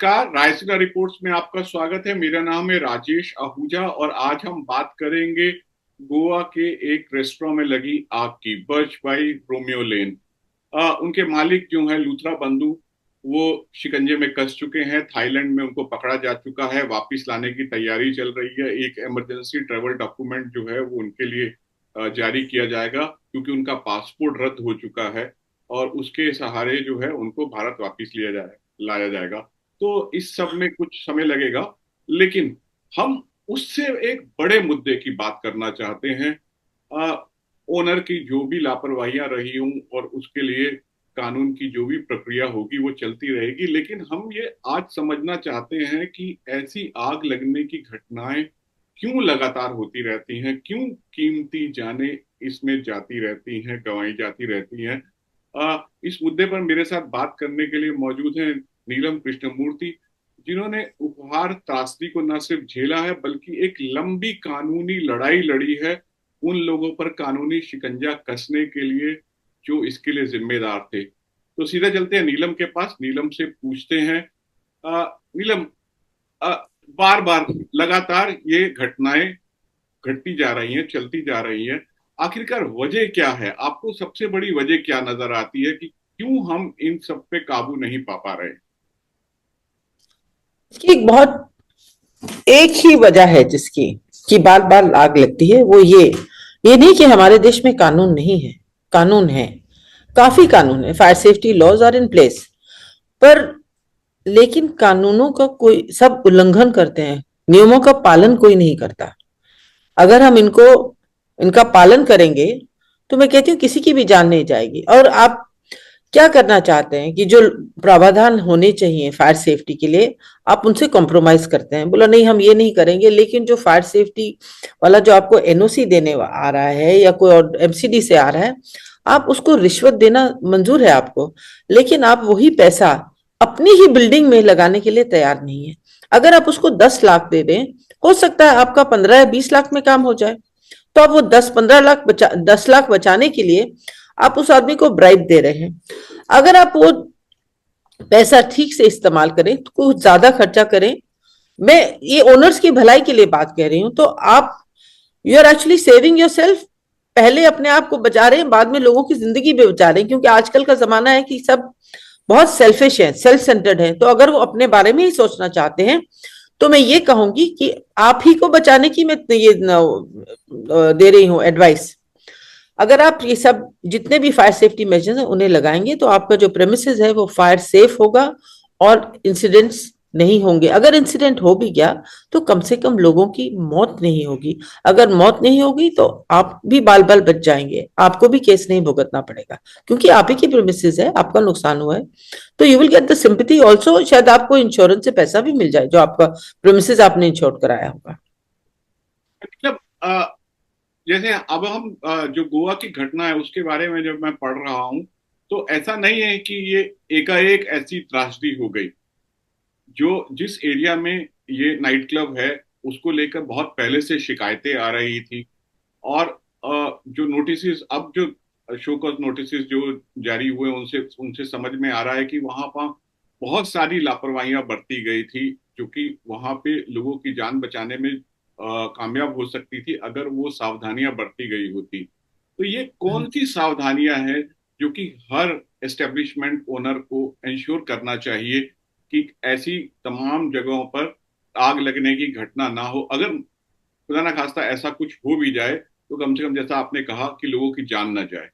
नमस्कार, रायसीना रिपोर्ट्स में आपका स्वागत है। मेरा नाम है राजेश आहूजा और आज हम बात करेंगे गोवा के एक रेस्टोरेंट में लगी आग की, बर्च बाई रोमियो लेन। उनके मालिक जो है लूथरा बंधु, वो शिकंजे में कस चुके हैं। थाईलैंड में उनको पकड़ा जा चुका है, वापस लाने की तैयारी चल रही है। एक इमरजेंसी ट्रेवल डॉक्यूमेंट जो है वो उनके लिए जारी किया जाएगा क्योंकि उनका पासपोर्ट रद्द हो चुका है और उसके सहारे जो है उनको भारत वापस लाया जाएगा। तो इस सब में कुछ समय लगेगा, लेकिन हम उससे एक बड़े मुद्दे की बात करना चाहते हैं। ओनर की जो भी लापरवाहियां रही हों और उसके लिए कानून की जो भी प्रक्रिया होगी वो चलती रहेगी, लेकिन हम ये आज समझना चाहते हैं कि ऐसी आग लगने की घटनाएं क्यों लगातार होती रहती हैं, क्यों कीमती जानें इसमें जाती रहती हैं, गंवाई जाती रहती हैं। इस मुद्दे पर मेरे साथ बात करने के लिए मौजूद हैं नीलम कृष्णमूर्ति, जिन्होंने उपहार त्रासदी को न सिर्फ झेला है बल्कि एक लंबी कानूनी लड़ाई लड़ी है उन लोगों पर कानूनी शिकंजा कसने के लिए जो इसके लिए जिम्मेदार थे। तो सीधा चलते हैं नीलम के पास, नीलम से पूछते हैं। नीलम, बार बार लगातार ये घटनाएं घटती जा रही हैं, चलती जा रही हैं, आखिरकार वजह क्या है? आपको सबसे बड़ी वजह क्या नजर आती है कि क्यों हम इन सब पे काबू नहीं पा रहे? इसकी एक ही वजह है जिसकी कि बार बार आग लगती है, वो ये नहीं कि हमारे देश में कानून नहीं है। कानून है, काफी कानून है, fire safety laws are in place, पर लेकिन कानूनों का कोई सब उल्लंघन करते हैं, नियमों का पालन कोई नहीं करता। अगर हम इनका पालन करेंगे तो मैं कहती हूँ किसी की भी जान नहीं जाएगी। और आप क्या करना चाहते हैं कि जो प्रावधान होने चाहिए फायर सेफ्टी के लिए, आप उनसे कॉम्प्रोमाइज करते हैं। बोला नहीं हम ये नहीं करेंगे, लेकिन जो फायर सेफ्टी वाला जो आपको एनओसी देने आ रहा है या कोई और एमसीडी से आ रहा है, आप उसको रिश्वत देना मंजूर है आपको, लेकिन आप वही पैसा अपनी ही बिल्डिंग में लगाने के लिए तैयार नहीं है। अगर आप उसको 10 लाख दे दें, हो सकता है आपका 15 या 20 लाख में काम हो जाए। तो आप वो 10 लाख बचाने के लिए आप उस आदमी को ब्राइब दे रहे हैं। अगर आप वो पैसा ठीक से इस्तेमाल करें, तो कुछ ज्यादा खर्चा करें, मैं ये ओनर्स की भलाई के लिए बात कह रही हूं, तो आप you are actually saving yourself. पहले अपने आप को बचा रहे हैं, बाद में लोगों की जिंदगी भी बचा रहे हैं, क्योंकि आजकल का जमाना है कि सब बहुत सेल्फिश है, सेल्फ सेंटर्ड है। तो अगर वो अपने बारे में ही सोचना चाहते हैं तो मैं ये कहूंगी कि आप ही को बचाने की मैं ये दे रही हूं एडवाइस। अगर आप ये सब जितने भी फायर सेफ्टी मेजर्स हैं उन्हें लगाएंगे तो आपका जो प्रेमिसेस है वो फायर सेफ होगा और इंसिडेंट्स नहीं होंगे। अगर इंसिडेंट हो भी गया तो कम से कम लोगों की मौत नहीं होगी। अगर मौत नहीं होगी तो आप भी बाल बाल बच जाएंगे, आपको भी केस नहीं भुगतना पड़ेगा, क्योंकि आप ही की प्रेमिसेस है, आपका नुकसान हुआ है। तो you will get the sympathy also. शायद आपको इंश्योरेंस से पैसा भी मिल जाए जो आपका प्रेमिसेस आपने इंश्योर कराया होगा। मतलब जैसे अब हम जो गोवा की घटना है उसके बारे में जब मैं पढ़ रहा हूं, तो ऐसा नहीं है कि ये एकाएक ऐसी त्रासदी हो गई। जो जिस एरिया में ये नाइट क्लब है उसको लेकर बहुत पहले से शिकायतें आ रही थी और जो नोटिस, अब जो शो कॉज नोटिस जो जारी हुए उनसे उनसे समझ में आ रहा है कि वहां पर बहुत सारी लापरवाहियां बरती गई थी, जो कि वहां पे लोगों की जान बचाने में कामयाब हो सकती थी अगर वो सावधानियां बरती गई होती। तो ये कौन सी सावधानियां हैं जो कि हर एस्टेब्लिशमेंट ओनर को इंश्योर करना चाहिए कि ऐसी तमाम जगहों पर आग लगने की घटना ना हो? अगर खुदा ना खास्ता ऐसा कुछ हो भी जाए तो कम से कम जैसा आपने कहा कि लोगों की जान ना जाए।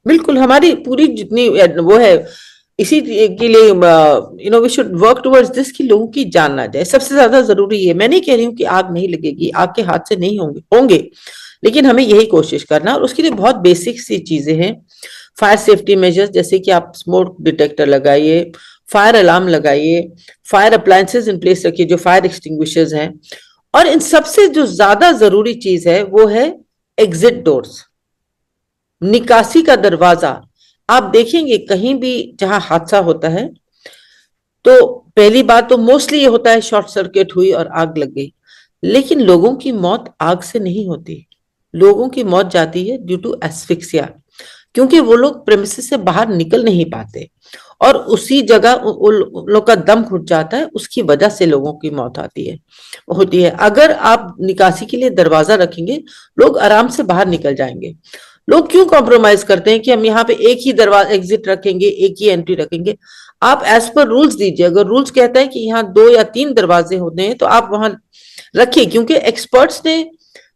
बिल्कुल, हमारी पूरी जितनी वो है इसी के लिए we should work towards this कि लोगों की जान ना जाए, सबसे ज्यादा जरूरी है। मैं नहीं कह रही हूँ कि आग नहीं लगेगी, आग के हाथ से नहीं होंगे, लेकिन हमें यही कोशिश करना। और उसके लिए बहुत बेसिक सी चीजें हैं। फायर सेफ्टी मेजर्स, जैसे कि आप स्मोक डिटेक्टर लगाइए, फायर अलार्म लगाइए, फायर अप्लायंसेस इन प्लेस रखिए, जो फायर एक्सटिंग्विशर्स हैं। और इन सबसे जो ज्यादा जरूरी चीज है वो है एग्जिट डोर्स, निकासी का दरवाजा। आप देखेंगे कहीं भी जहां हादसा होता है तो पहली बात तो मोस्टली ये होता है शॉर्ट सर्किट हुई और आग लग गई, लेकिन लोगों की मौत आग से नहीं होती। लोगों की मौत जाती है ड्यू टू एस्फिक्सिया, क्योंकि वो लोग प्रेमिसेस से बाहर निकल नहीं पाते और उसी जगह उन लोग का दम घुट जाता है, उसकी वजह से लोगों की मौत होती है। अगर आप निकासी के लिए दरवाजा रखेंगे, लोग आराम से बाहर निकल जाएंगे। लोग क्यों कॉम्प्रोमाइज करते हैं कि हम यहाँ पे एक ही दरवाजा एग्जिट रखेंगे, एक ही एंट्री रखेंगे? आप एज पर रूल्स दीजिए। अगर रूल्स कहता है कि यहाँ 2 या 3 दरवाजे होते हैं तो आप वहां रखिए, क्योंकि एक्सपर्ट्स ने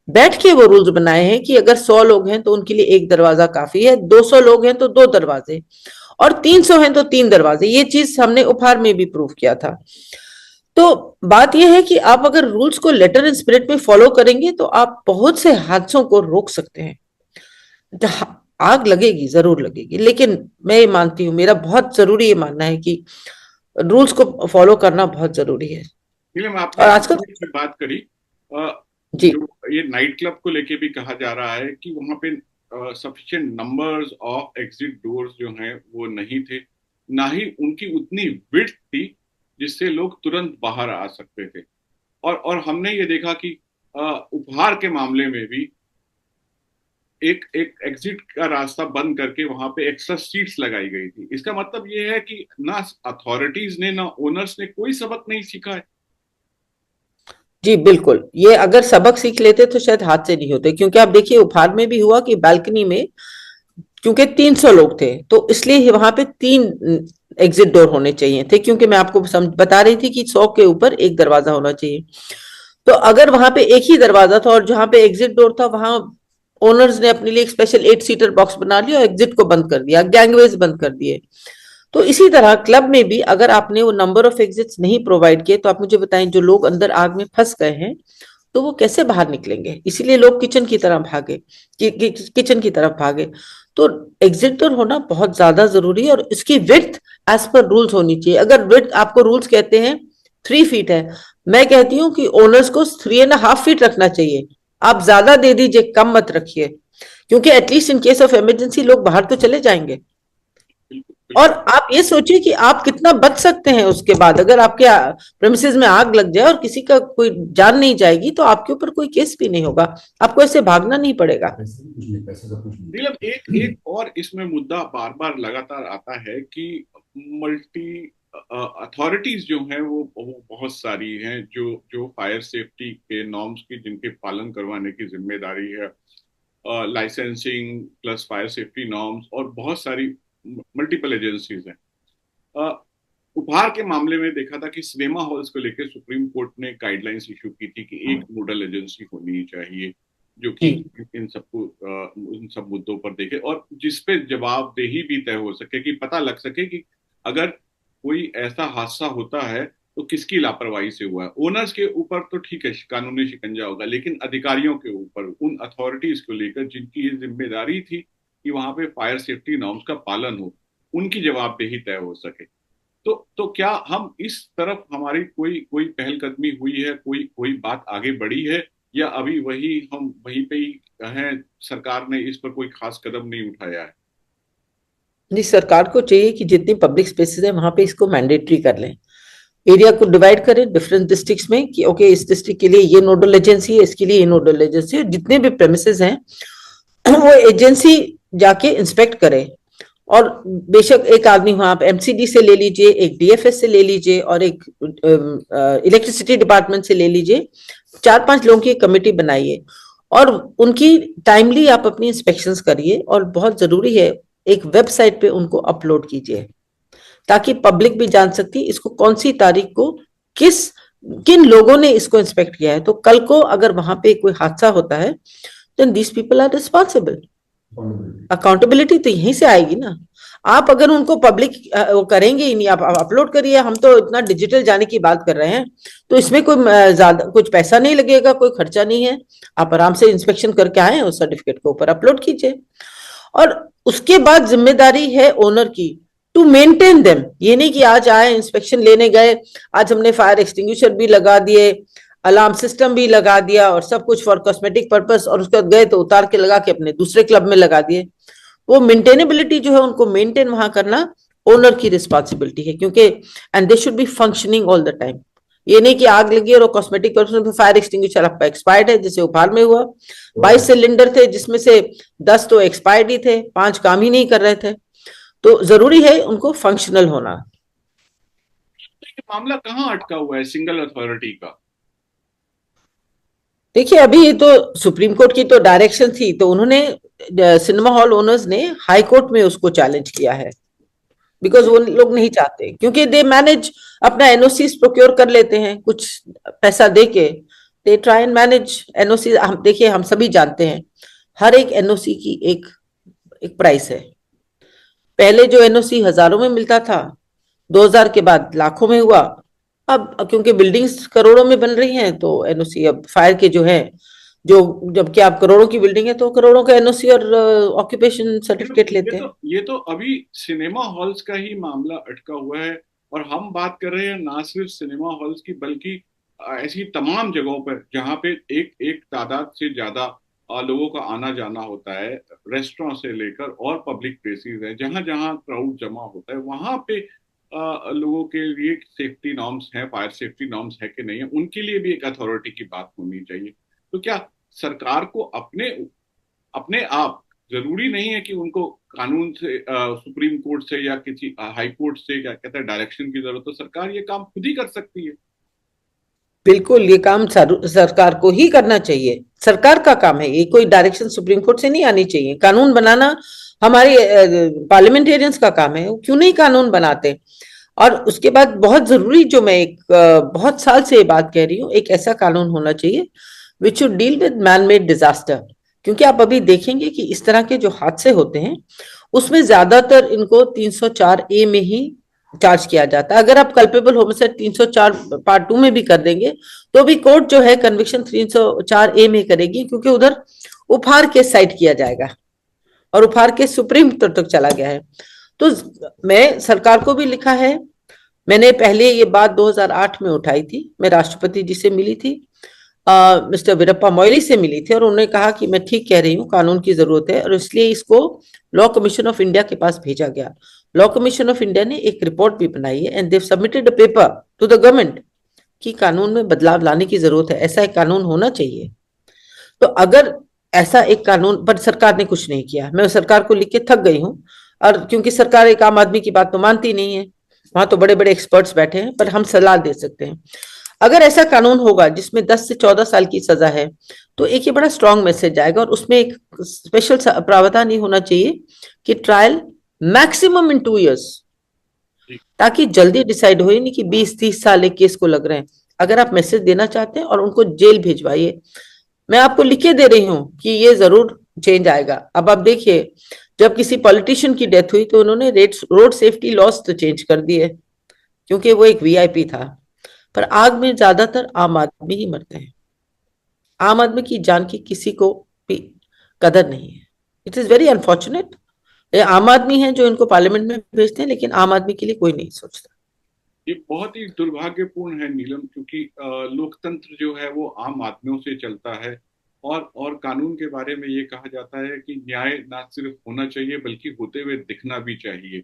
बैठ के वो रूल्स बनाए हैं कि अगर 100 लोग हैं तो उनके लिए एक दरवाजा काफी है, 200 लोग हैं तो 2 दरवाजे, और 300 हैं तो 3 दरवाजे। ये चीज हमने उपहार में भी प्रूव किया था। तो बात यह है कि आप अगर रूल्स को लेटर एंड स्पिरिट में फॉलो करेंगे तो आप बहुत से हादसों को रोक सकते हैं। आग लगेगी, जरूर लगेगी, लेकिन मैं ये मानती हूँ, मेरा बहुत जरूरी ये मानना है कि रूल्स को फॉलो करना बहुत जरूरी है। नीलम, और आपने आजकल बात करी, जी जो ये नाइट क्लब को लेके भी कहा जा रहा है कि वहां पे sufficient numbers of exit doors जो हैं वो नहीं थे, ना ही उनकी उतनी विड्थ थी जिससे लोग तुरंत बाहर आ सकते थे। और हमने ये देखा कि उपहार के मामले में भी एक एक एग्जिट का रास्ता बंद करके वहां पे एक्स्ट्रा सीट्स लगाई गई थी। इसका मतलब ये है कि ना अथॉरिटीज ने ना ओनर्स ने कोई सबक नहीं सीखा है। जी बिल्कुल, ये अगर सबक सीख लेते तो शायद हादसे नहीं होते, क्योंकि आप देखिए उपहार में भी हुआ कि बालकनी में, क्योंकि 300 लोग थे तो इसलिए वहां पे 3 एग्जिट डोर होने चाहिए थे, क्योंकि मैं आपको बता रही थी कि 100 के ऊपर एक दरवाजा होना चाहिए। तो अगर वहां पे एक ही दरवाजा था और जहां पे एग्जिट डोर था वहां ओनर्स ने अपने लिए एक स्पेशल 8 सीटर बॉक्स बना लिया और एग्जिट को बंद कर दिया, गैंगवेज बंद कर दिए। तो इसी तरह क्लब में भी अगर आपने वो नंबर ऑफ एग्जिट्स नहीं प्रोवाइड किए तो आप मुझे बताएं, जो लोग अंदर आग में फंस गए हैं तो वो कैसे बाहर निकलेंगे? इसीलिए लोग किचन की तरफ भागे, किचन की तरफ भागे। तो एग्जिट डोर होना बहुत ज्यादा जरूरी है और इसकी विड्थ एज पर रूल्स होनी चाहिए। अगर विड्थ आपको रूल्स कहते हैं 3 फीट है, मैं कहती हूँ कि ओनर्स को 3.5 फीट रखना चाहिए। आप ज्यादा दे दीजिए, कम मत रखिए, क्योंकि at least in case of emergency लोग बाहर तो चले जाएंगे। बिल्कुल और बिल्कुल। आप ये सोचिए कि आप कितना बच सकते हैं उसके बाद। अगर आपके प्रेमिसेस में आग लग जाए और किसी का कोई जान नहीं जाएगी तो आपके ऊपर कोई केस भी नहीं होगा, आपको ऐसे भागना नहीं पड़ेगा। नीलम, एक एक और इसमें मुद्दा बार बार लगातार आता है कि मल्टी अथॉरिटीज जो हैं वो बहुत सारी हैं जो जो फायर सेफ्टी के नॉर्म्स की जिनके पालन करवाने की जिम्मेदारी है, licensing plus fire safety norms, और बहुत सारी मल्टीपल एजेंसीज हैं। अ, उपहार के मामले में देखा था कि सिनेमा हॉल्स को लेकर सुप्रीम कोर्ट ने गाइडलाइंस इशू की थी कि एक नोडल एजेंसी होनी चाहिए जो कि जी इन सबको उन सब मुद्दों पर देखे और जिसपे जवाबदेही भी तय हो सके, कि पता लग सके कि अगर कोई ऐसा हादसा होता है तो किसकी लापरवाही से हुआ है। ओनर्स के ऊपर तो ठीक है, कानूनी शिकंजा होगा, लेकिन अधिकारियों के ऊपर, उन अथॉरिटीज को लेकर जिनकी ये जिम्मेदारी थी कि वहां पे फायर सेफ्टी नॉर्म्स का पालन हो, उनकी जवाबदेही तय हो सके। तो क्या हम इस तरफ हमारी कोई कोई पहलकदमी हुई है, कोई कोई बात आगे बढ़ी है, या अभी वही हम वहीं पे ही हैं, सरकार ने इस पर कोई खास कदम नहीं उठाया है? नहीं, सरकार को चाहिए कि जितनी पब्लिक स्पेसेस है वहां पे इसको मैंडेटरी कर लें। एरिया को डिवाइड करें डिफरेंट डिस्ट्रिक्ट्स में कि ओके इस डिस्ट्रिक्ट के लिए ये नोडल एजेंसी है, इसके लिए ये नोडल एजेंसी है। जितने भी प्रेमिसेस हैं वो एजेंसी जाके इंस्पेक्ट करे। और बेशक एक आदमी वहां आप एमसीडी से ले लीजिए, एक डीएफएस से ले लीजिए और एक इलेक्ट्रिसिटी डिपार्टमेंट से ले लीजिए, 4-5 लोगों की कमेटी बनाइए और उनकी टाइमली आप अपनी इंस्पेक्शंस करिए। और बहुत जरूरी है एक वेबसाइट पे उनको अपलोड कीजिए ताकि पब्लिक भी जान सकती है इसको कौन सी तारीख को किस किन लोगों ने इसको इंस्पेक्ट किया है। तो कल को अगर वहां पे कोई हादसा होता है then these people are responsible. Accountability तो यहीं से आएगी ना। आप अगर उनको पब्लिक वो करेंगे ही नहीं, आप अपलोड करिए। हम तो इतना डिजिटल जाने की बात कर रहे हैं तो इसमें कोई ज्यादा कुछ पैसा नहीं लगेगा, कोई खर्चा नहीं है। आप आराम से इंस्पेक्शन करके आए, उस सर्टिफिकेट को ऊपर अपलोड कीजिए और उसके बाद जिम्मेदारी है ओनर की टू मेंटेन देम। ये नहीं कि आज आए इंस्पेक्शन लेने गए, आज हमने फायर एक्सटिंग्विशर भी लगा दिए, अलार्म सिस्टम भी लगा दिया और सब कुछ फॉर कॉस्मेटिक पर्पस, और उसके बाद गए तो उतार के लगा के अपने दूसरे क्लब में लगा दिए। वो मेंटेनेबिलिटी जो है उनको मेंटेन वहां करना ओनर की रिस्पॉन्सिबिलिटी है, क्योंकि and they should be functioning all the time. ये नहीं कि आग लगी और कॉस्मेटिक पर्पस में फायर एक्सटिंग्विशर आपका एक्सपायर्ड है, जैसे भोपाल में हुआ। 22 सिलेंडर थे जिसमें से 10 तो एक्सपायर्ड ही थे, 5 काम ही नहीं कर रहे थे। तो जरूरी है उनको फंक्शनल होना। ये मामला कहाँ अटका हुआ है सिंगल अथॉरिटी का? देखिए, अभी ये तो सुप्रीम कोर्ट की तो डायरेक्शन थी, तो उन्होंने सिनेमा हॉल ओनर्स ने हाई कोर्ट में उसको चैलेंज किया है, बिकॉज वो लोग नहीं चाहते, क्योंकि दे मैनेज अपना एनओसी प्रोक्योर कर लेते हैं कुछ पैसा दे के। They try and manage NOC. हम देखिए, हम सभी जानते हैं हर एक एनओसी की एक एक प्राइस है। पहले जो एनओसी हजारों में मिलता था, 2000 के बाद लाखों में हुआ। अब क्योंकि बिल्डिंग्स करोड़ों में बन रही हैं, तो एनओसी अब फायर के जो है, जो जबकि आप करोड़ों की बिल्डिंग है तो करोड़ों का एनओसी और ऑक्यूपेशन सर्टिफिकेट लेते हैं। ये तो अभी सिनेमा हॉल्स का ही मामला अटका हुआ है। और हम बात कर रहे हैं ना सिर्फ सिनेमा हॉल्स की, बल्कि ऐसी तमाम जगहों पर जहाँ पे एक एक तादाद से ज्यादा लोगों का आना जाना होता है, रेस्टोरेंट से लेकर और पब्लिक प्लेसेस है, जहाँ जहाँ क्राउड जमा होता है, वहां पे लोगों के लिए सेफ्टी नॉर्म्स हैं, फायर सेफ्टी नॉर्म्स है कि नहीं है, उनके लिए भी एक अथॉरिटी की बात होनी चाहिए। तो क्या सरकार को अपने अपने आप, जरूरी नहीं है कि उनको कानून से, सुप्रीम कोर्ट से या किसी हाई कोर्ट से क्या कहते हैं डायरेक्शन की जरूरत, तो सरकार ये काम खुद ही कर सकती है? बिल्कुल, ये काम सरकार को ही करना चाहिए। सरकार का काम है ये, कोई डायरेक्शन सुप्रीम कोर्ट से नहीं आनी चाहिए। कानून बनाना हमारे पार्लियामेंटेरियंस का काम है, वो क्यों नहीं कानून बनाते। और उसके बाद बहुत जरूरी, जो मैं एक बहुत साल से ये बात कह रही हूँ, एक ऐसा कानून होना चाहिए which should deal with man made disaster. क्योंकि आप अभी देखेंगे कि इस तरह के जो हादसे होते हैं, उसमें ज्यादातर इनको 304A में ही चार्ज किया जाता है। अगर आप कल्पेबल होमिसाइड 304 पार्ट 2 में भी कर देंगे, तो भी कोर्ट जो है कन्विक्शन 304A में करेगी, क्योंकि उधर उपहार केस साइड किया जाएगा, और उपहार केस सुप्रीम कोर्ट तक चला गया है। तो मैं सरकार को भी लिखा है। मैंने पहले ये बात 2008 में उठाई थी, मैं राष्ट्रपति जी से मिली थी, मिस्टर वीरप्पा मोइली से मिली थी, और उन्होंने कहा कि मैं ठीक कह रही हूँ, कानून की जरूरत है, और इसलिए इसको लॉ कमीशन ऑफ इंडिया के पास भेजा गया। लॉ कमीशन ऑफ इंडिया ने एक रिपोर्ट भी बनाई है, and they submitted a paper to the government कि कानून में बदलाव लाने की जरूरत है, ऐसा एक कानून होना चाहिए। तो अगर ऐसा एक कानून, पर सरकार ने कुछ नहीं किया। मैं सरकार को लिख के थक गई हूँ, और क्योंकि सरकार एक आम आदमी की बात तो मानती नहीं है, वहां तो बड़े बड़े एक्सपर्ट्स बैठे हैं, पर हम सलाह दे सकते हैं। अगर ऐसा कानून होगा जिसमें 10 से 14 साल की सजा है, तो एक ये बड़ा स्ट्रांग मैसेज आएगा, और उसमें एक स्पेशल प्रावधान ही होना चाहिए कि ट्रायल मैक्सिमम इन 2 इयर्स, ताकि जल्दी डिसाइड हो, नहीं कि 20-30 साल एक केस को लग रहे हैं। अगर आप मैसेज देना चाहते हैं, और उनको जेल भेजवाइए। मैं आपको लिख के दे रही हूं कि ये जरूर चेंज आएगा। अब आप देखिए, जब किसी पॉलिटिशियन की डेथ हुई, तो उन्होंने रोड सेफ्टी लॉस तो चेंज कर दिए, क्योंकि वो एक वीआईपी था। पर आग में ज्यादातर आम आदमी ही मरते हैं। आम आदमी की जान की किसी को भी कदर नहीं है। It is very unfortunate. ये आम आदमी है जो इनको पार्लियामेंट में भेजते हैं, लेकिन आम आदमी के लिए कोई नहीं सोचता। ये बहुत ही दुर्भाग्यपूर्ण है नीलम, क्योंकि लोकतंत्र जो है वो आम आदमियों से चलता है। और कानून के बारे में ये कहा जाता है कि न्याय ना सिर्फ होना चाहिए बल्कि होते हुए दिखना भी चाहिए।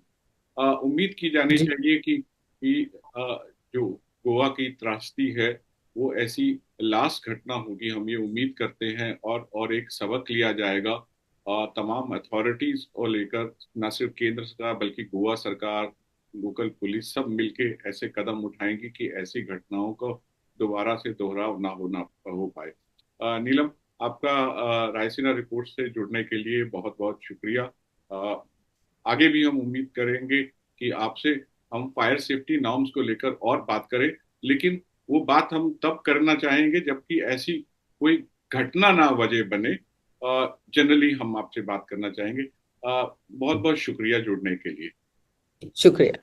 उम्मीद की जानी जी। चाहिए कि जो गोवा की त्रासदी है वो ऐसी लास्ट घटना होगी, हम ये उम्मीद करते हैं। और एक सबक लिया जाएगा तमाम अथॉरिटीज को लेकर, न सिर्फ केंद्र सरकार बल्कि गोवा सरकार, लोकल पुलिस सब मिलके ऐसे कदम उठाएंगे कि ऐसी घटनाओं को दोबारा से दोहराव ना हो पाए। नीलम, आपका रायसीना रिपोर्ट से जुड़ने के लिए बहुत बहुत शुक्रिया। आगे भी हम उम्मीद करेंगे कि आपसे हम फायर सेफ्टी नॉर्म्स को लेकर और बात करें, लेकिन वो बात हम तब करना चाहेंगे जबकि ऐसी कोई घटना ना वजह बने। जनरली हम आपसे बात करना चाहेंगे। बहुत बहुत शुक्रिया जुड़ने के लिए। शुक्रिया।